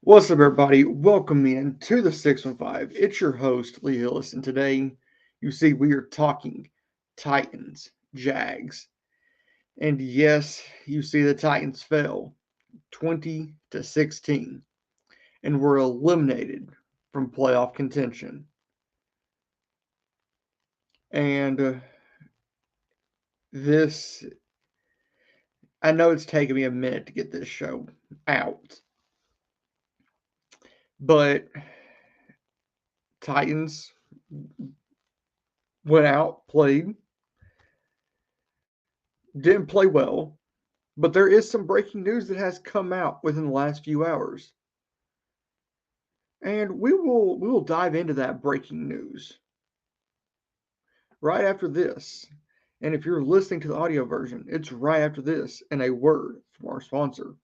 What's up, everybody? Welcome in to the 615. It's your host, Lee Hillis, and today you see we are talking Titans, Jags. And yes, you see the Titans fell 20 to 16 and were eliminated from playoff contention. And this, I know it's taken me a minute to get this show out, but Titans went out, played, didn't play well, but there is some breaking news that has come out within the last few hours. And we will dive into that breaking news right after this. And if you're listening to the audio version, it's right after this and a word from our sponsor.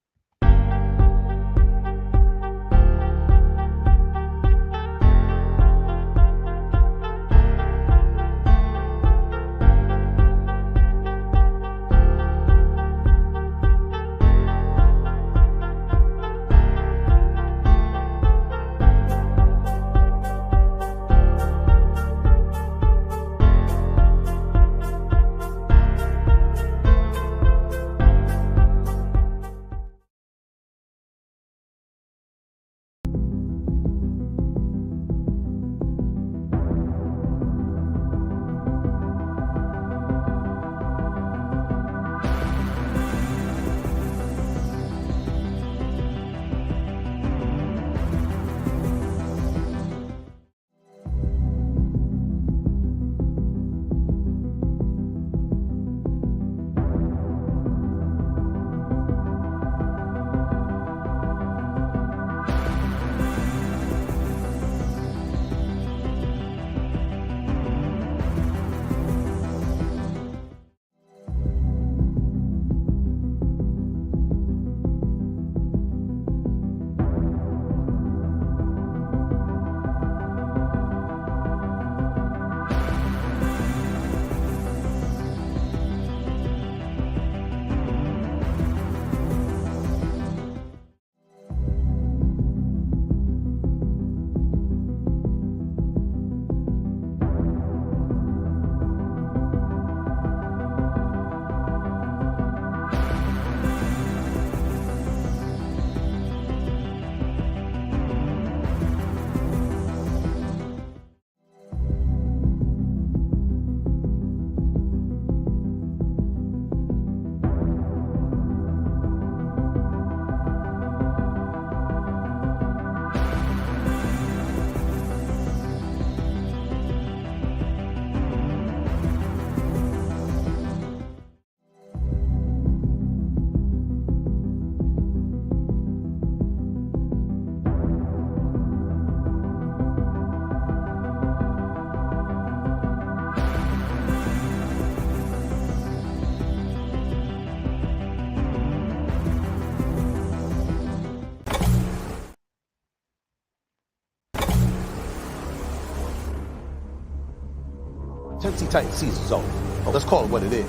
Tennessee Titans season's over. Let's call it what it is.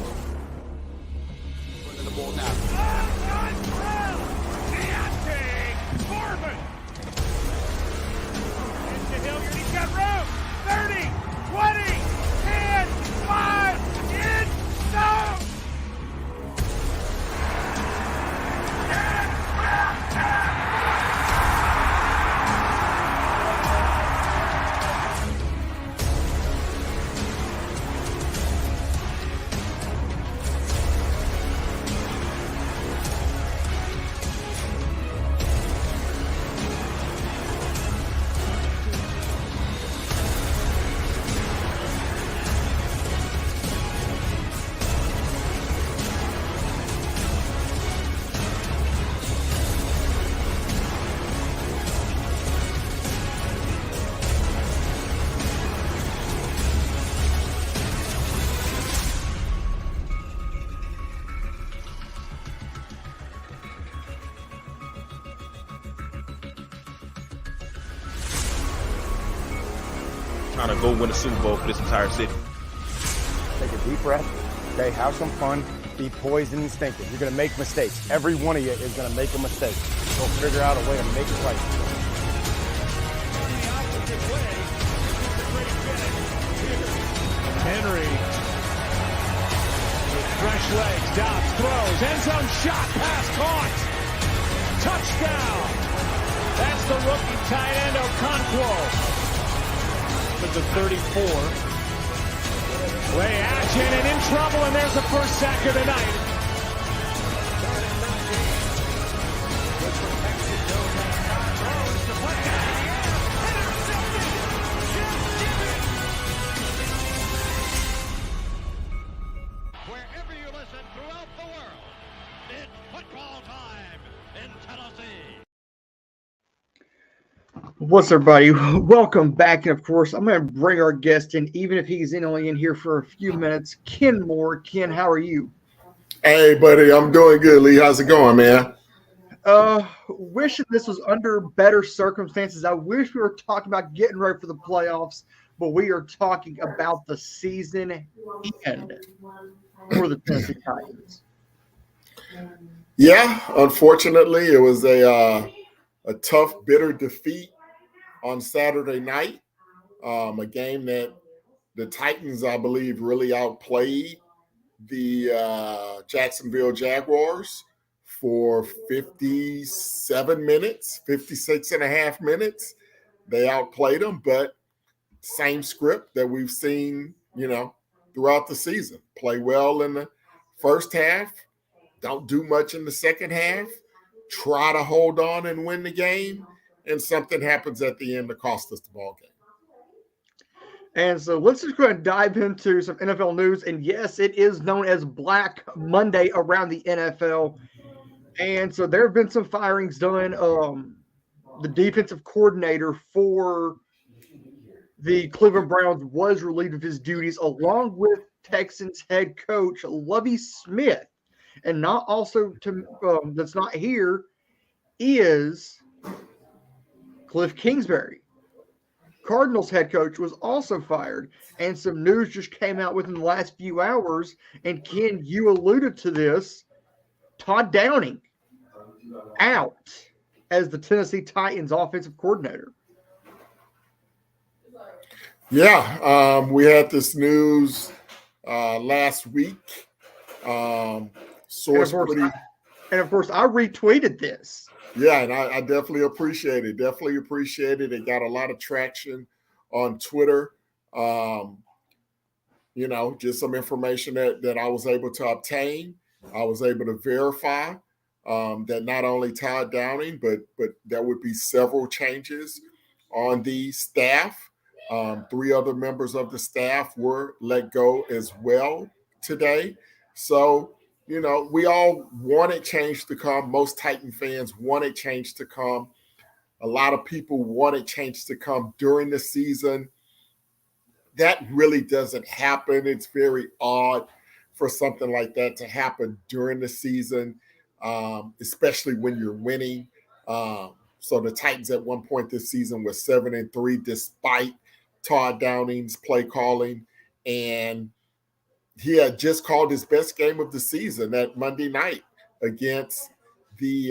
Running the ball now. Deontay Foreman. Into Hilliard. He's got room. 30, 20, 10, 5, end zone. Trying to go win a Super Bowl for this entire city. Take a deep breath, okay, have some fun, be poised and instinctive. You're going to make mistakes. Every one of you is going to make a mistake. Go figure out a way to make it right. Henry with fresh legs, Dobbs throws, end zone shot, pass caught, touchdown. That's the rookie tight end Okonkwo. With the 34. Play action and in trouble, and there's the first sack of the night. Wherever you listen throughout the world, it's football time in Tennessee. What's up, everybody? Welcome back. And of course, I'm going to bring our guest in, even if he's only in here for a few minutes. Ken Moore. Ken, how are you? Hey, buddy, I'm doing good, Lee. How's it going, man? Wishing this was under better circumstances. I wish we were talking about getting ready for the playoffs, but we are talking about the season end for the Tennessee Titans. Yeah, unfortunately, it was a tough, bitter defeat on Saturday night. A game that the Titans, I believe, really outplayed the Jacksonville Jaguars for 57 minutes, 56 and a half minutes. They outplayed them, but same script that we've seen, throughout the season. Play well in the first half, don't do much in the second half, try to hold on and win the game, and something happens at the end to cost us the ball game. And so let's just go ahead and dive into some NFL news. And yes, it is known as Black Monday around the NFL. And so there have been some firings done. The defensive coordinator for the Cleveland Browns was relieved of his duties, along with Texans head coach Lovie Smith. And not also that's not here is Cliff Kingsbury. Cardinals head coach was also fired, and some news just came out within the last few hours. And Ken, you alluded to this. Todd Downing out as the Tennessee Titans offensive coordinator. Yeah, we had this news last week. And of course, I retweeted this. Yeah, and I definitely appreciate it. Definitely appreciate it. It got a lot of traction on Twitter. Just some information that I was able to obtain. I was able to verify that not only Todd Downing, but there would be several changes on the staff. 3 other members of the staff were let go as well today. So, we all wanted change to come. Most Titan fans wanted change to come. A lot of people wanted change to come during the season. That really doesn't happen. It's very odd for something like that to happen during the season, especially when you're winning. So the Titans at one point this season were 7-3 despite Todd Downing's play calling, and he had just called his best game of the season that Monday night against the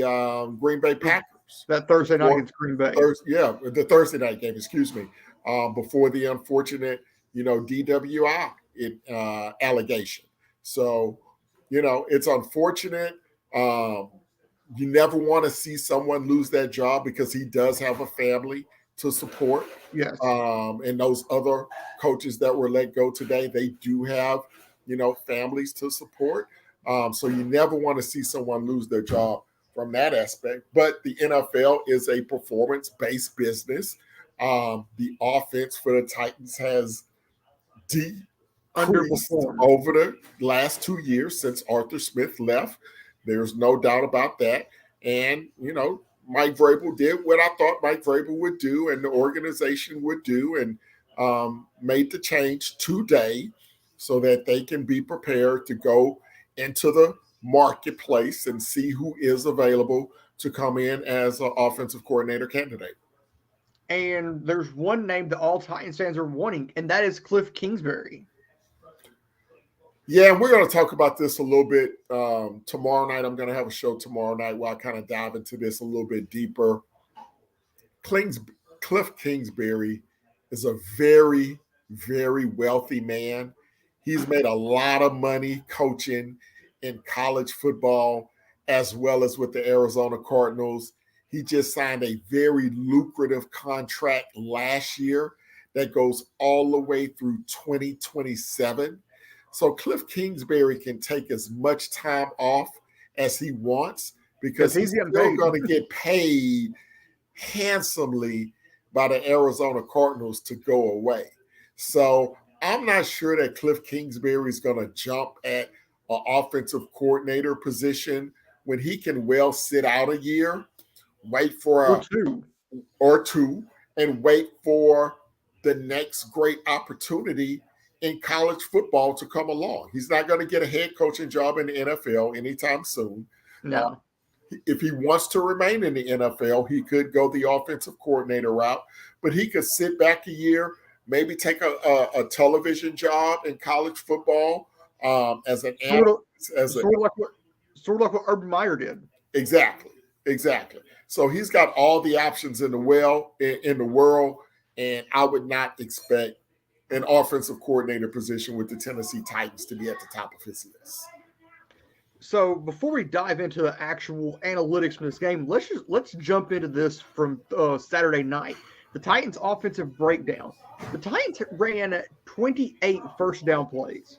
Green Bay Packers. That Thursday night against Green Bay. The Thursday night game, excuse me, before the unfortunate, DWI allegation. So, it's unfortunate. You never want to see someone lose that job because he does have a family to support. Yes. And those other coaches that were let go today, they do have, families to support. So you never want to see someone lose their job from that aspect. But the NFL is a performance-based business. The offense for the Titans has decreased over the last 2 years since Arthur Smith left. There's no doubt about that. And, Mike Vrabel did what I thought Mike Vrabel would do and the organization would do, and made the change today so that they can be prepared to go into the marketplace and see who is available to come in as an offensive coordinator candidate. And there's one name that all Titans fans are wanting, and that is Cliff Kingsbury. Yeah, and we're going to talk about this a little bit tomorrow night. I'm going to have a show tomorrow night where I kind of dive into this a little bit deeper. Cliff Kingsbury is a very, very wealthy man. He's made a lot of money coaching in college football as well as with the Arizona Cardinals. He just signed a very lucrative contract last year that goes all the way through 2027. So Cliff Kingsbury can take as much time off as he wants because he's still going to get paid handsomely by the Arizona Cardinals to go away. So I'm not sure that Cliff Kingsbury is going to jump at an offensive coordinator position when he can well sit out a year, wait for or two, and wait for the next great opportunity in college football to come along. He's not going to get a head coaching job in the NFL anytime soon. No. If he wants to remain in the NFL, he could go the offensive coordinator route, but he could sit back a year, maybe take a television job in college football as an analyst. Sort of like what Urban Meyer did. Exactly. So he's got all the options in the world, and I would not expect an offensive coordinator position with the Tennessee Titans to be at the top of his list. So before we dive into the actual analytics from this game, let's jump into this from Saturday night. The Titans' offensive breakdown. The Titans ran 28 first down plays.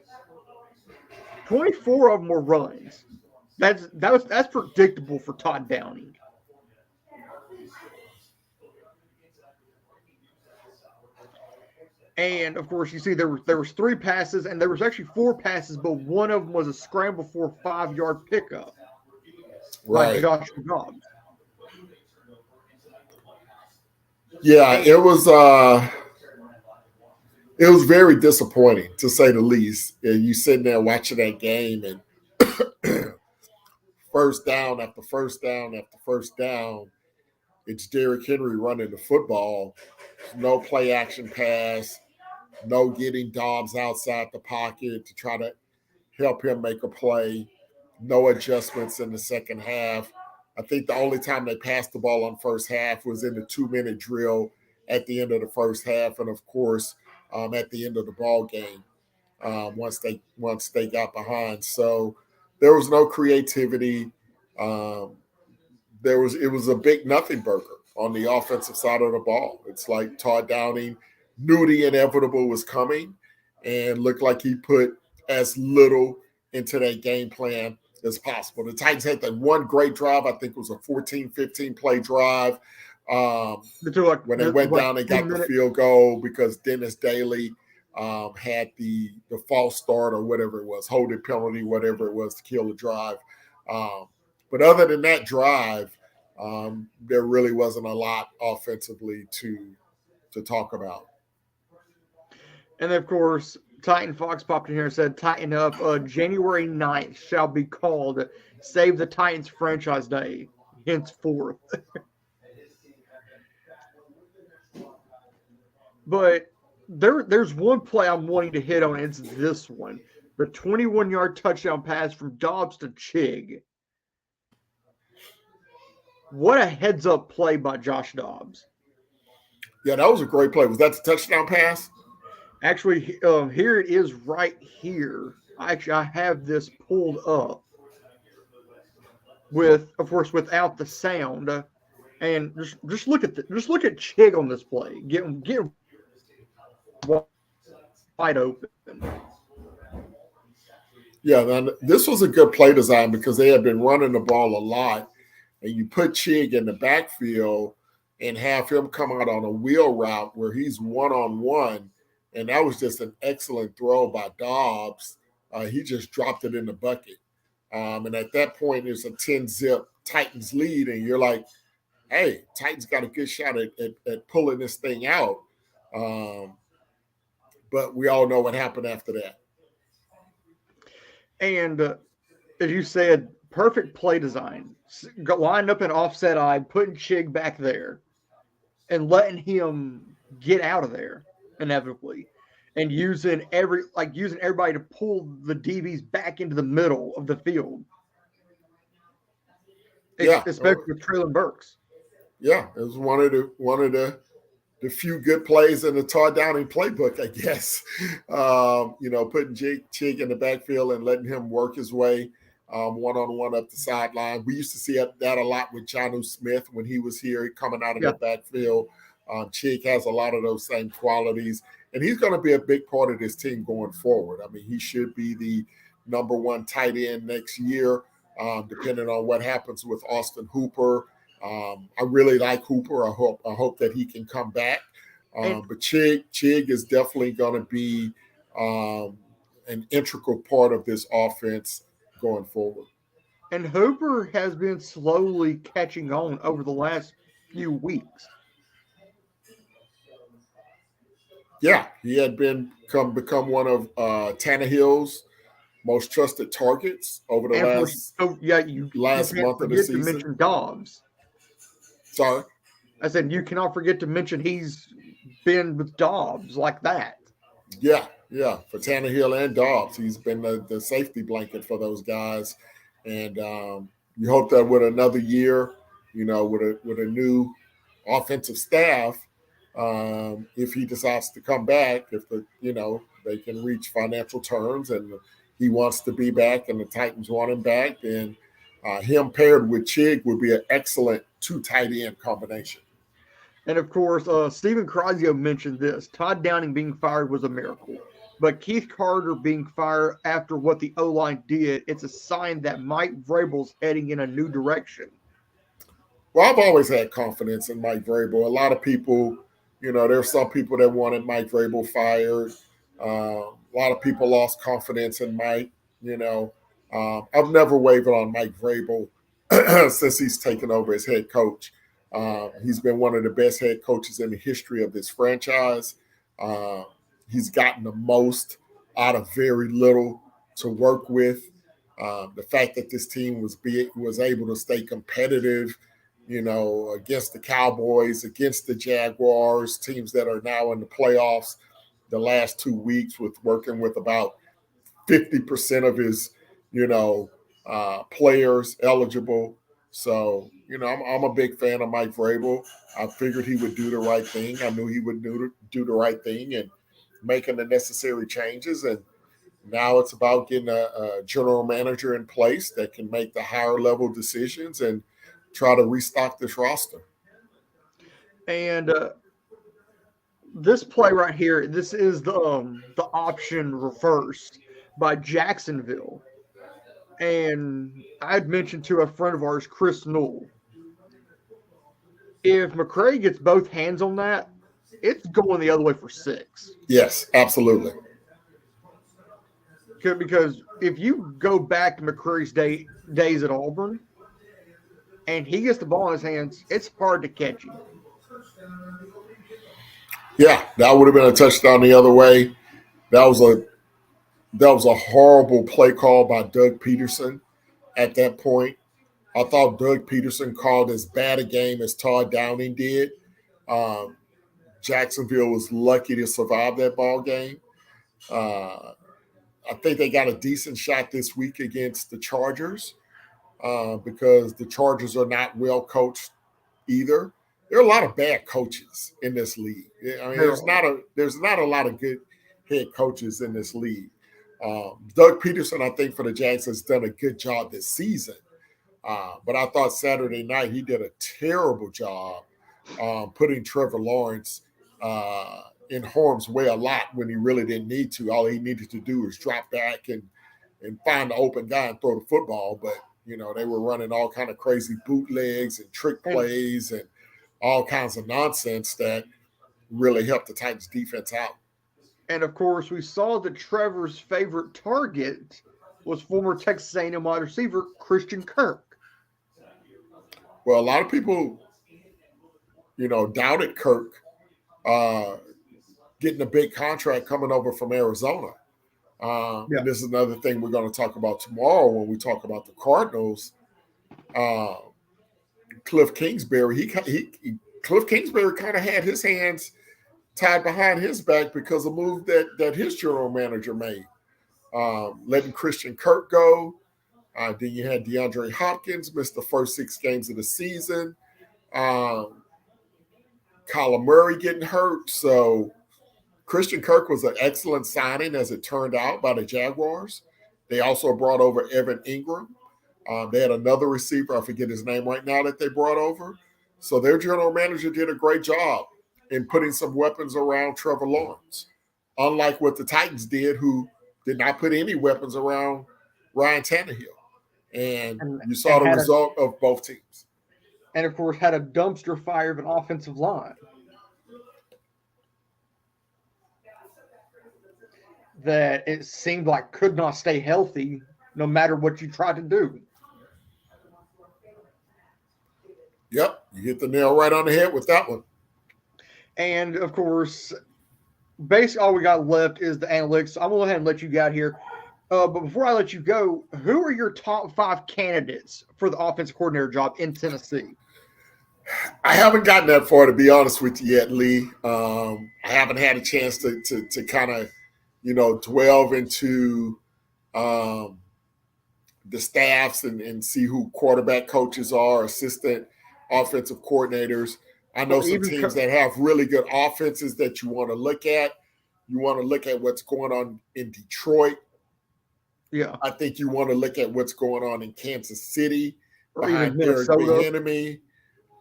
24 of them were runs. That's predictable for Todd Downing. And, of course, you see there was 3 passes, and there was actually 4 passes, but one of them was a scramble for a 5-yard pickup. Right. By Josh Dobbs. Yeah, it was very disappointing, to say the least. You sitting there watching that game, and first down after first down after first down, it's Derrick Henry running the football. No play action pass. No getting Dobbs outside the pocket to try to help him make a play. No adjustments in the second half. I think the only time they passed the ball on first half was in the 2-minute drill at the end of the first half, and of course, at the end of the ball game, once they got behind. So there was no creativity. It was a big nothing burger on the offensive side of the ball. It's like Todd Downing knew the inevitable was coming and looked like he put as little into that game plan as possible. The Titans had that one great drive. I think it was a 14, 15-play drive. When they went down and got the field goal because Dennis Daly had the false start or whatever it was, holding penalty, whatever it was to kill the drive. But other than that drive, there really wasn't a lot offensively to talk about. And, of course, Titan Fox popped in here and said, tighten up. January 9th shall be called Save the Titans Franchise Day, henceforth. But there's one play I'm wanting to hit on, and it's this one. The 21-yard touchdown pass from Dobbs to Chig. What a heads-up play by Josh Dobbs. Yeah, that was a great play. Was that the touchdown pass? Actually, here it is right here. Actually, I have this pulled up of course, without the sound. And just look at Chig on this play. Get wide open. Yeah, man, this was a good play design because they had been running the ball a lot, and you put Chig in the backfield and have him come out on a wheel route where he's one-on-one. And that was just an excellent throw by Dobbs. He just dropped it in the bucket. And at that point, it's a 10-zip Titans lead. And you're like, hey, Titans got a good shot at pulling this thing out. But we all know what happened after that. And as you said, perfect play design. Lined up an offset eye, putting Chig back there, and letting him get out of there. Inevitably. and using everybody to pull the DBs back into the middle of the field. Yeah, Especially with Traylon Burks. Yeah, it was one of the few good plays in the Todd Downing playbook, I guess. Putting Chig in the backfield and letting him work his way one-on-one up the sideline. We used to see that a lot with Jonnu Smith when he was here coming out of the backfield. Chig has a lot of those same qualities, and he's going to be a big part of this team going forward. I mean, he should be the number one tight end next year, depending on what happens with Austin Hooper. I really like Hooper. I hope that he can come back. But Chig is definitely going to be an integral part of this offense going forward. And Hooper has been slowly catching on over the last few weeks. Yeah, he had become one of Tannehill's most trusted targets over the last month of the season. To mention Dobbs. Sorry? I said you cannot forget to mention he's been with Dobbs like that. Yeah. For Tannehill and Dobbs, he's been the safety blanket for those guys. And you hope that with another year, with a new offensive staff, if he decides to come back, if they can reach financial terms and he wants to be back and the Titans want him back, then him paired with Chig would be an excellent 2 tight end combination. And of course, Stephen Crazio mentioned this. Todd Downing being fired was a miracle. But Keith Carter being fired after what the O-line did, it's a sign that Mike Vrabel's heading in a new direction. Well, I've always had confidence in Mike Vrabel. A lot of people, there's some people that wanted Mike Vrabel fired. A lot of people lost confidence in Mike. I've never wavered on Mike Vrabel since he's taken over as head coach. He's been one of the best head coaches in the history of this franchise. He's gotten the most out of very little to work with. The fact that this team was able to stay competitive, against the Cowboys, against the Jaguars, teams that are now in the playoffs the last 2 weeks, with working with about 50% of his, players eligible. So, I'm a big fan of Mike Vrabel. I figured he would do the right thing. I knew he would do the right thing and making the necessary changes. And now it's about getting a general manager in place that can make the higher level decisions and try to restock this roster. And this play right here, this is the option reversed by Jacksonville. And I'd mentioned to a friend of ours, Chris Newell, if McCray gets both hands on that, it's going the other way for 6. Yes, absolutely. Because if you go back to McCray's days at Auburn, and he gets the ball in his hands, it's hard to catch him. Yeah, that would have been a touchdown the other way. That was a horrible play call by Doug Peterson at that point. I thought Doug Peterson called as bad a game as Todd Downing did. Jacksonville was lucky to survive that ball game. I think they got a decent shot this week against the Chargers because the Chargers are not well coached either. There are a lot of bad coaches in this league. I mean, there's not a lot of good head coaches in this league. Doug Peterson, I think, for the Jags has done a good job this season. But I thought Saturday night he did a terrible job putting Trevor Lawrence in harm's way a lot when he really didn't need to. All he needed to do was drop back and find the open guy and throw the football. But, they were running all kind of crazy bootlegs and trick plays and all kinds of nonsense that really helped the Titans defense out. And, of course, we saw that Trevor's favorite target was former Texas A&M wide receiver Christian Kirk. Well, a lot of people, doubted Kirk getting a big contract coming over from Arizona. And this is another thing we're going to talk about tomorrow when we talk about the Cardinals. Cliff Kingsbury, Cliff Kingsbury kind of had his hands tied behind his back because of a move that his general manager made, letting Christian Kirk go. Then you had DeAndre Hopkins miss the first 6 games of the season. Kyler Murray getting hurt. So Christian Kirk was an excellent signing, as it turned out, by the Jaguars. They also brought over Evan Ingram. They had another receiver, I forget his name right now, that they brought over. So their general manager did a great job in putting some weapons around Trevor Lawrence, unlike what the Titans did, who did not put any weapons around Ryan Tannehill. And you saw the result of both teams. And, of course, had a dumpster fire of an offensive line that it seemed like could not stay healthy no matter what you tried to do. Yep, you hit the nail right on the head with that one. And, of course, basically all we got left is the analytics. I'm going to go ahead and let you get out here. But before I let you go, who are your top 5 candidates for the offensive coordinator job in Tennessee? I haven't gotten that far, to be honest with you yet, Lee. I haven't had a chance to kind of, delve into the staffs and see who quarterback coaches are, assistant offensive coordinators. I know some teams that have really good offenses that you want to look at. You want to look at what's going on in Detroit. Yeah. I think you want to look at what's going on in Kansas City or behind even Eric Bieniemy.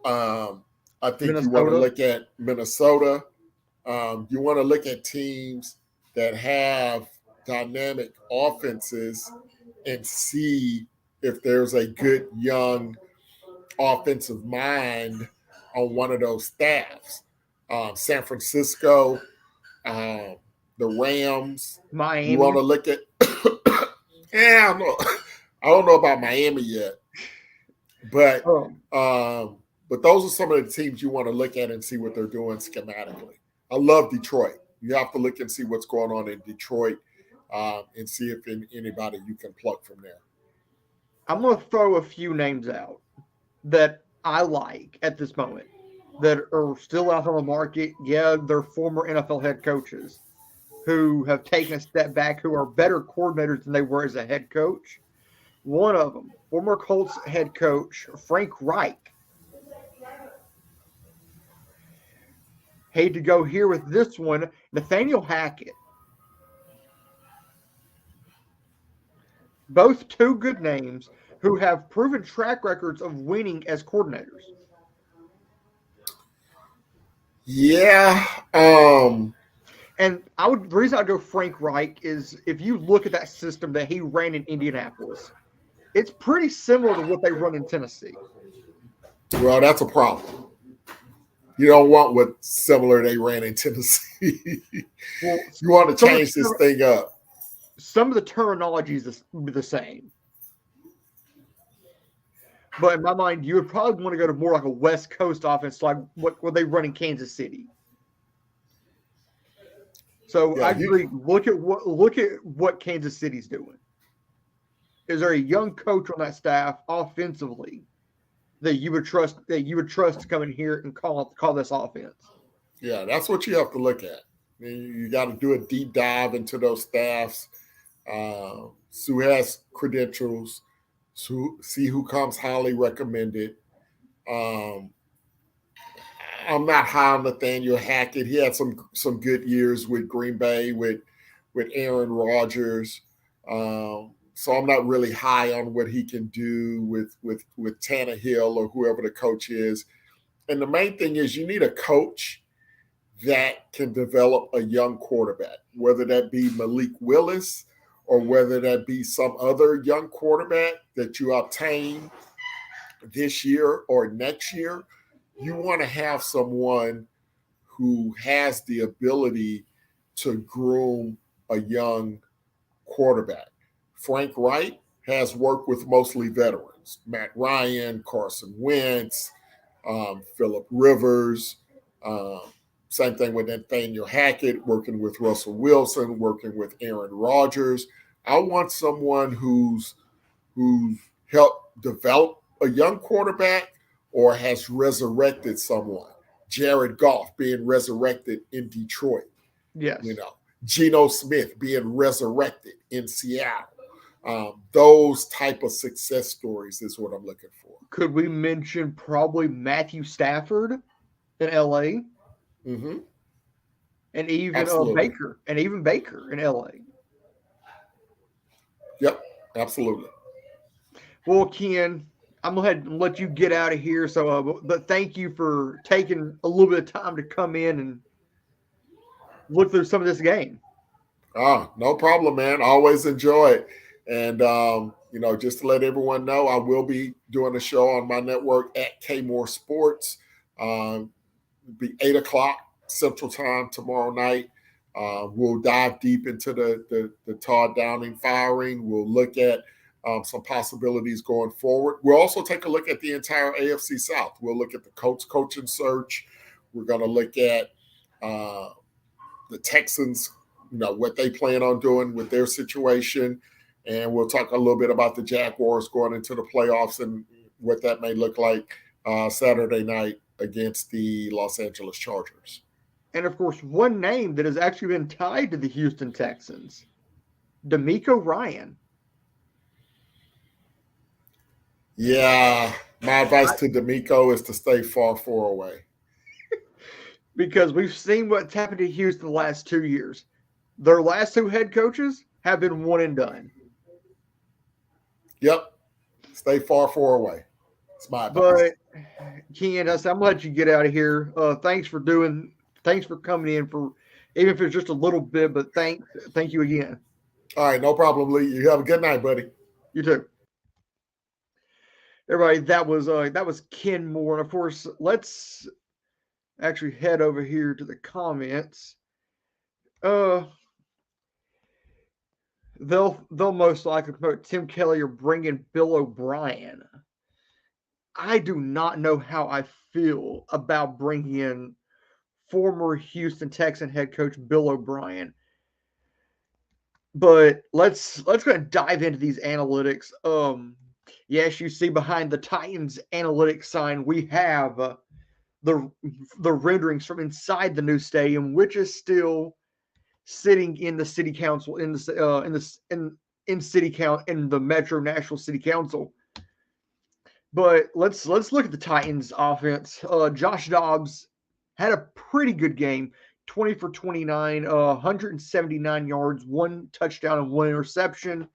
I think you want to look at Minnesota. You want to look at teams that have dynamic offenses and see if there's a good young offensive mind on one of those staffs. San Francisco, the Rams. Miami. You want to look at I don't know about Miami yet. But those are some of the teams you want to look at and see what they're doing schematically. I love Detroit. You have to look and see what's going on in Detroit and see if anybody you can pluck from there. I'm going to throw a few names out that I like at this moment that are still out on the market. Yeah, they're former NFL head coaches who have taken a step back, who are better coordinators than they were as a head coach. One of them, former Colts head coach Frank Reich. Hate to go here with this one, Nathaniel Hackett. Both 2 good names who have proven track records of winning as coordinators. Yeah. And the reason I go Frank Reich is if you look at that system that he ran in Indianapolis, it's pretty similar to what they run in Tennessee. Well, that's a problem. You don't want what similar they ran in Tennessee. Well, you want to change this thing up. Some of the terminology is the same. But in my mind, you would probably want to go to more like a West Coast offense, like what they run in Kansas City. So yeah, I agree. Look at what Kansas City's doing. Is there a young coach on that staff offensively that you would trust to come in here and call this offense? Yeah, that's what you have to look at. I mean, you got to do a deep dive into those staffs. Who has credentials? See who comes highly recommended. I'm not high on Nathaniel Hackett. He had some good years with Green Bay with Aaron Rodgers. So I'm not really high on what he can do with Tannehill or whoever the coach is. And the main thing is you need a coach that can develop a young quarterback, whether that be Malik Willis or whether that be some other young quarterback that you obtain this year or next year. You want to have someone who has the ability to groom a young quarterback. Frank Reich has worked with mostly veterans, Matt Ryan, Carson Wentz, Phillip Rivers, same thing with Nathaniel Hackett, working with Russell Wilson, working with Aaron Rodgers. I want someone who's helped develop a young quarterback or has resurrected someone. Jared Goff being resurrected in Detroit. Yes. Geno Smith being resurrected in Seattle. Those type of success stories is what I'm looking for. Could we mention probably Matthew Stafford in LA? Mm-hmm. And even Absolutely. Baker in LA. Yep, absolutely. Well, Ken, I'm gonna ahead and let you get out of here. So, but thank you for taking a little bit of time to come in and look through some of this game. No problem, man. Always enjoy it. And just to let everyone know, I will be doing a show on my network at Kmore Sports. It'll be 8:00 Central Time tomorrow night. We'll dive deep into the Todd Downing firing. We'll look at some possibilities going forward. We'll also take a look at the entire AFC South. We'll look at the coaching search. We're going to look at the Texans, what they plan on doing with their situation. And we'll talk a little bit about the Jaguars going into the playoffs and what that may look like Saturday night against the Los Angeles Chargers. And, of course, one name that has actually been tied to the Houston Texans, DeMeco Ryan. Yeah, my advice to DeMeco is to stay far away. Because we've seen what's happened to Houston the last 2 years. Their last two head coaches have been one and done. Yep. Stay far away. It's my advice. But, Ken, I'm going to let you get out of here. Thanks for coming in for, even if it's just a little bit, but thank you again. All right, no problem, Lee. You have a good night, buddy. You too. Everybody, that was Ken Moore. And of course, let's actually head over here to the comments. They'll most likely promote Tim Kelly or bring in Bill O'Brien. I do not know how I feel about bringing in former Houston Texan head coach Bill O'Brien. But let's go ahead and dive into these analytics. Yes, you see behind the Titans analytics sign, we have the renderings from inside the new stadium, which is still sitting in the city council in the Metro Nashville City Council. But let's look at the Titans offense. Josh Dobbs had a pretty good game, 20 for 29, 179 yards, 1 touchdown and 1 interception.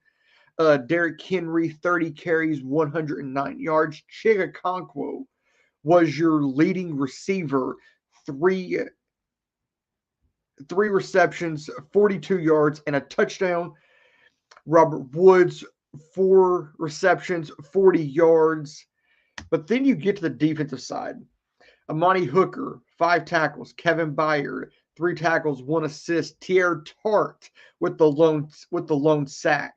Derrick Henry, 30 carries, 109 yards. Chig Okonkwo was your leading receiver, 3 receptions, 42 yards, and a touchdown. Robert Woods, 4 receptions, 40 yards. But then you get to the defensive side. Amani Hooker, 5 tackles. Kevin Byard, 3 tackles, 1 assist. Teair Tart with the lone sack.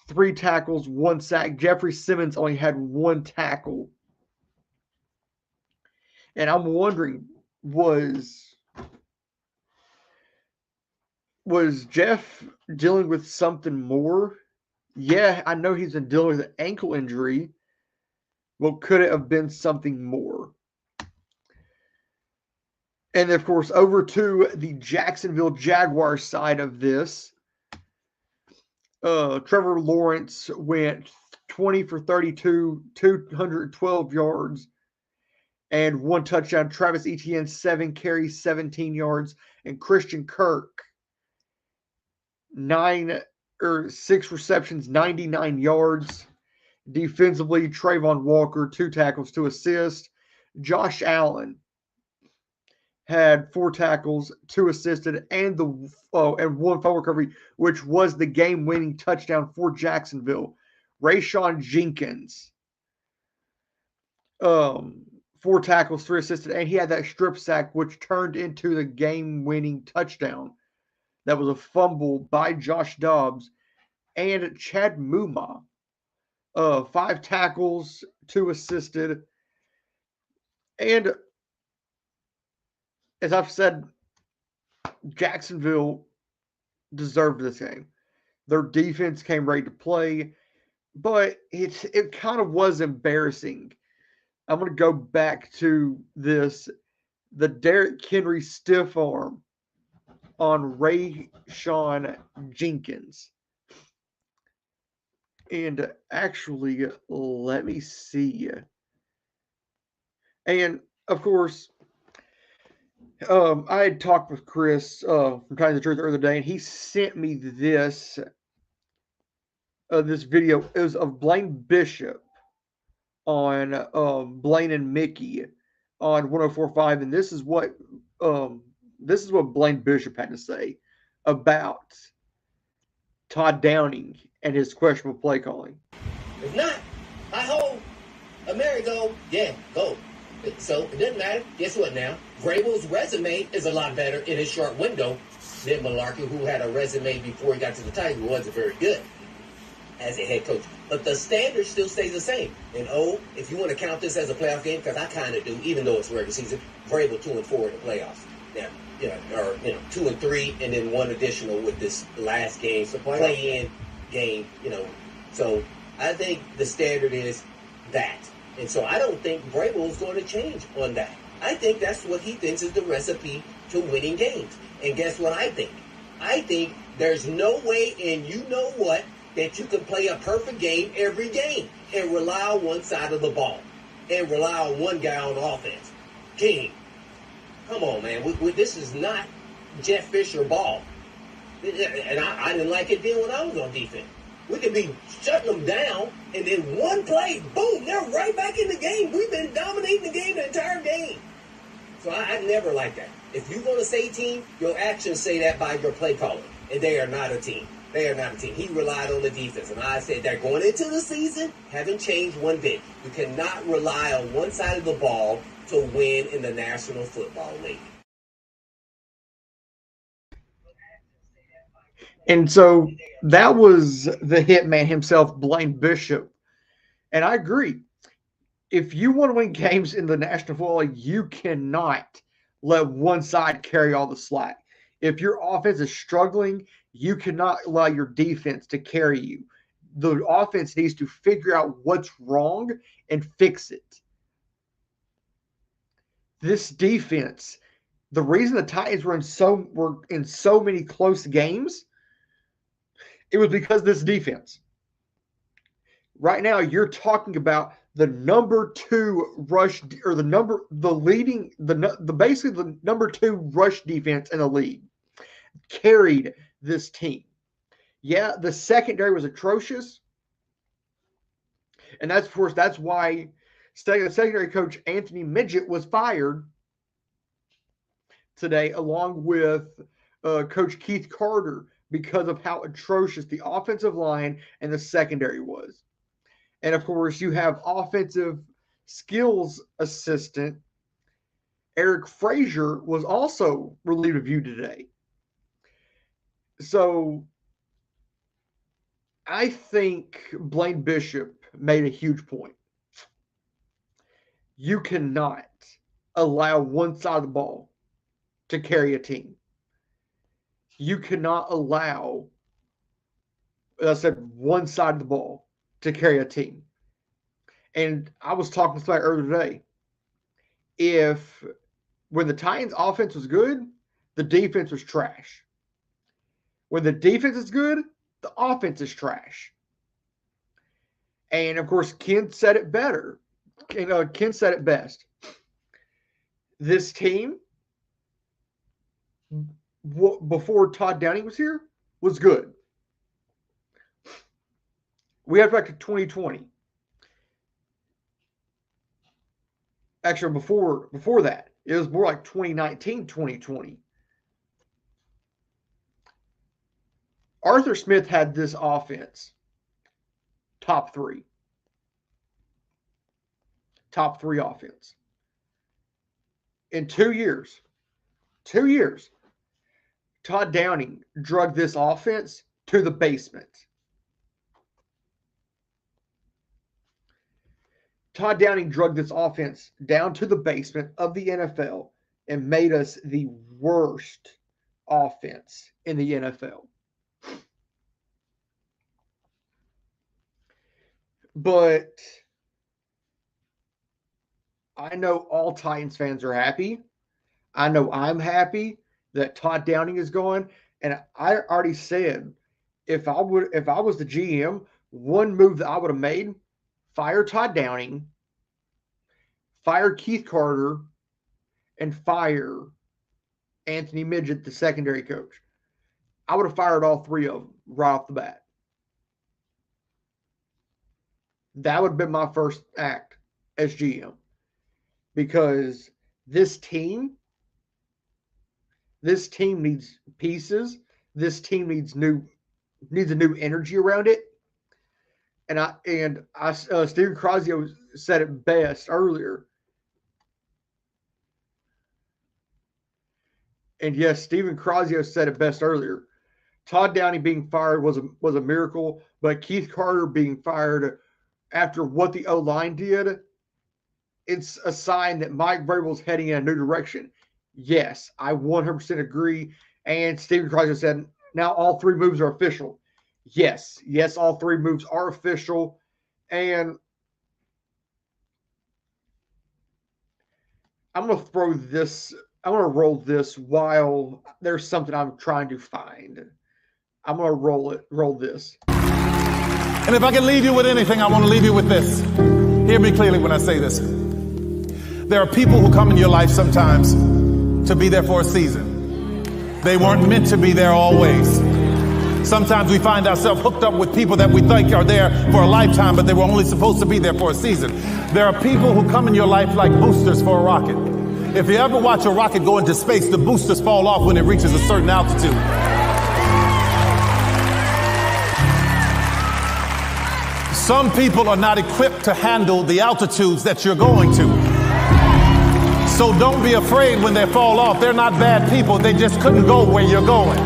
3 tackles, 1 sack. Jeffrey Simmons only had 1 tackle. And I'm wondering, was Jeff dealing with something more? Yeah, I know he's been dealing with an ankle injury. Well, could it have been something more? And, of course, over to the Jacksonville Jaguars side of this. Trevor Lawrence went 20 for 32, 212 yards, and 1 touchdown. Travis Etienne, 7 carries, 17 yards. And Christian Kirk, 6 receptions, 99 yards. Defensively, Trayvon Walker, 2 tackles, 2 assists. Josh Allen had 4 tackles, 2 assisted, and 1 fumble recovery, which was the game-winning touchdown for Jacksonville. Rayshawn Jenkins, 4 tackles, 3 assisted, and he had that strip sack, which turned into the game-winning touchdown. That was a fumble by Josh Dobbs. And Chad Muma, 5 tackles, 2 assisted. And as I've said, Jacksonville deserved this game. Their defense came ready to play, but it kind of was embarrassing I'm going to go back to the Derrick Henry stiff arm on Rayshawn Jenkins. And actually, let me see. And of course, I had talked with Chris from Time the Truth the other day, and he sent me this video. It was of Blaine Bishop on Blaine and Mickey on 104.5, and this is what Blaine Bishop had to say about Todd Downing and his questionable play calling. If not, I hold a merry-go, yeah, go. So it doesn't matter. Guess what now? Vrabel's resume is a lot better in his short window than Mularkey, who had a resume before he got to the Titans, who wasn't very good as a head coach. But the standard still stays the same. And if you want to count this as a playoff game, because I kind of do, even though it's regular season, Vrabel 2-4 in the playoffs. Now, 2-3, and then one additional with this last game, so play-in game. So I think the standard is that. And so I don't think Vrabel is going to change on that. I think that's what he thinks is the recipe to winning games. And guess what I think? I think there's no way, and you know what, that you can play a perfect game every game and rely on one side of the ball and rely on one guy on offense. King, come on, man. This is not Jeff Fisher ball. And I didn't like it then when I was on defense. We could be shutting them down, and then one play, boom, they're right back in the game. We've been dominating the game the entire game. So I never like that. If you're going to say team, your actions say that by your play calling. And they are not a team. They are not a team. He relied on the defense. And I said that going into the season, haven't changed one bit. You cannot rely on one side of the ball to win in the National Football League. And so that was the hitman himself, Blaine Bishop. And I agree. If you want to win games in the National Football League, you cannot let one side carry all the slack. If your offense is struggling, you cannot allow your defense to carry you. The offense needs to figure out what's wrong and fix it. This defense, the reason the Titans were in so many close games, it was because of this defense. Right now, you're talking about the number 2 rush, or basically the number 2 rush defense in the league carried this team. Yeah, the secondary was atrocious, and that's why secondary coach Anthony Midget was fired today, along with Coach Keith Carter, because of how atrocious the offensive line and the secondary was. And of course, you have offensive skills assistant Eric Frazier was also relieved of you today. So I think Blaine Bishop made a huge point. You cannot allow one side of the ball to carry a team. You cannot allow, as I said, one side of the ball to carry a team. And I was talking to somebody earlier today. When the Titans' offense was good, the defense was trash. When the defense is good, the offense is trash. And of course, Ken said it better. Ken said it best. This team, before Todd Downing was here, was good. We have back to 2020. Actually, before that, it was more like 2019, 2020. Arthur Smith had this offense top 3. Top 3 offense. In 2 years, Todd Downing drug this offense to the basement. Todd Downing drug this offense down to the basement of the NFL and made us the worst offense in the NFL. But I know all Titans fans are happy. I know I'm happy that Todd Downing is gone. And I already said if I was the GM, one move that I would have made, fire Todd Downing, fire Keith Carter, and fire Anthony Midget, the secondary coach. I would have fired all three of them right off the bat. That would have been my first act as GM. Because this team needs pieces. This team needs a new energy around it. And Steven Crosio said it best earlier. And yes, Steven Crosio said it best earlier. Todd Downing being fired was a miracle, but Keith Carter being fired after what the O-line did, it's a sign that Mike Vrabel's heading in a new direction. Yes, I 100% agree. And Steven Crosio said, now all three moves are official. Yes, all three moves are official. And I'm going to roll this while there's something I'm trying to find. I'm going to roll this. And if I can leave you with anything, I want to leave you with this. Hear me clearly when I say this. There are people who come in your life sometimes to be there for a season. They weren't meant to be there always. Sometimes we find ourselves hooked up with people that we think are there for a lifetime, but they were only supposed to be there for a season. There are people who come in your life like boosters for a rocket. If you ever watch a rocket go into space, the boosters fall off when it reaches a certain altitude. Some people are not equipped to handle the altitudes that you're going to. So don't be afraid when they fall off. They're not bad people. They just couldn't go where you're going.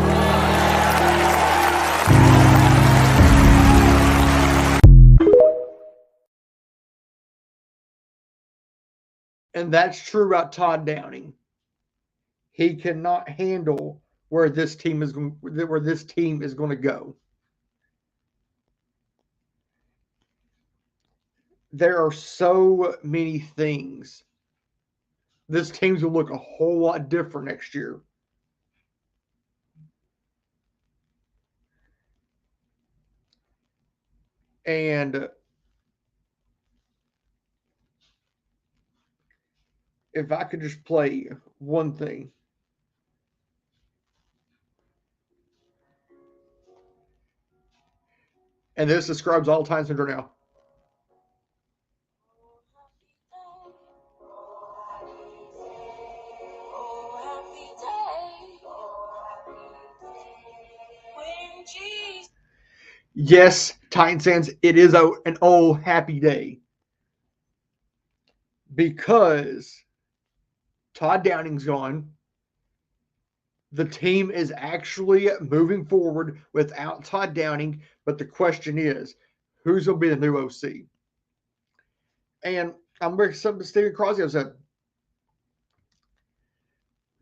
And that's true about Todd Downing. He cannot handle where this team is going to go. There are so many things. This team's going to look a whole lot different next year. And if I could just play one thing. And this describes all time center now. Yes, Titans fans, it is an old happy day. Because Todd Downing's gone. The team is actually moving forward without Todd Downing. But the question is, who's going to be the new OC? And I'm bringing something Steven Crosio said.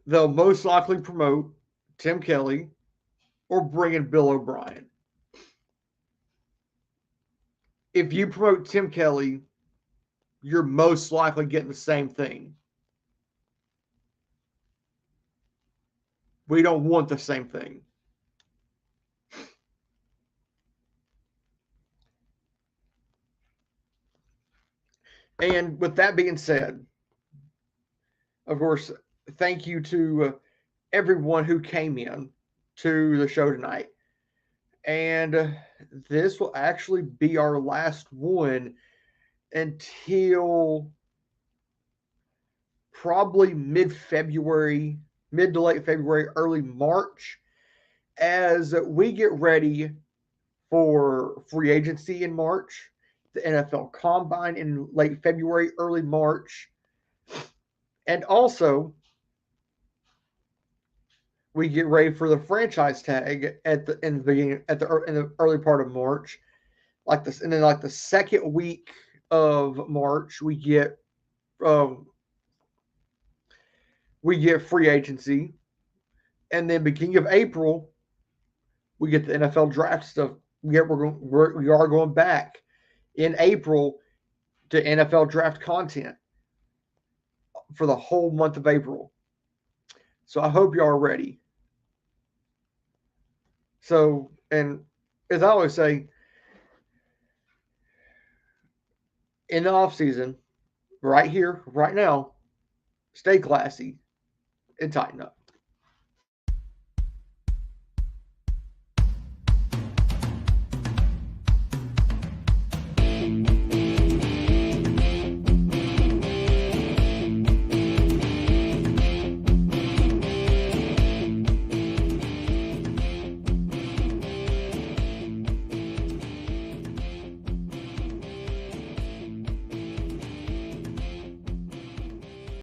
They'll most likely promote Tim Kelly or bring in Bill O'Brien. If you promote Tim Kelly, you're most likely getting the same thing. We don't want the same thing. And with that being said, of course, thank you to everyone who came in to the show tonight. And this will actually be our last one until probably mid-February, mid to late February, early March, as we get ready for free agency in March, the NFL Combine in late February, early March, and also we get ready for the franchise tag in the early part of March, and then the second week of March we get free agency, and then beginning of April we get the NFL draft stuff. We are going back in April to NFL draft content. for the whole month of April. So I hope y'all are ready. So, and as I always say, in the off season, right here, right now, stay classy and tighten up.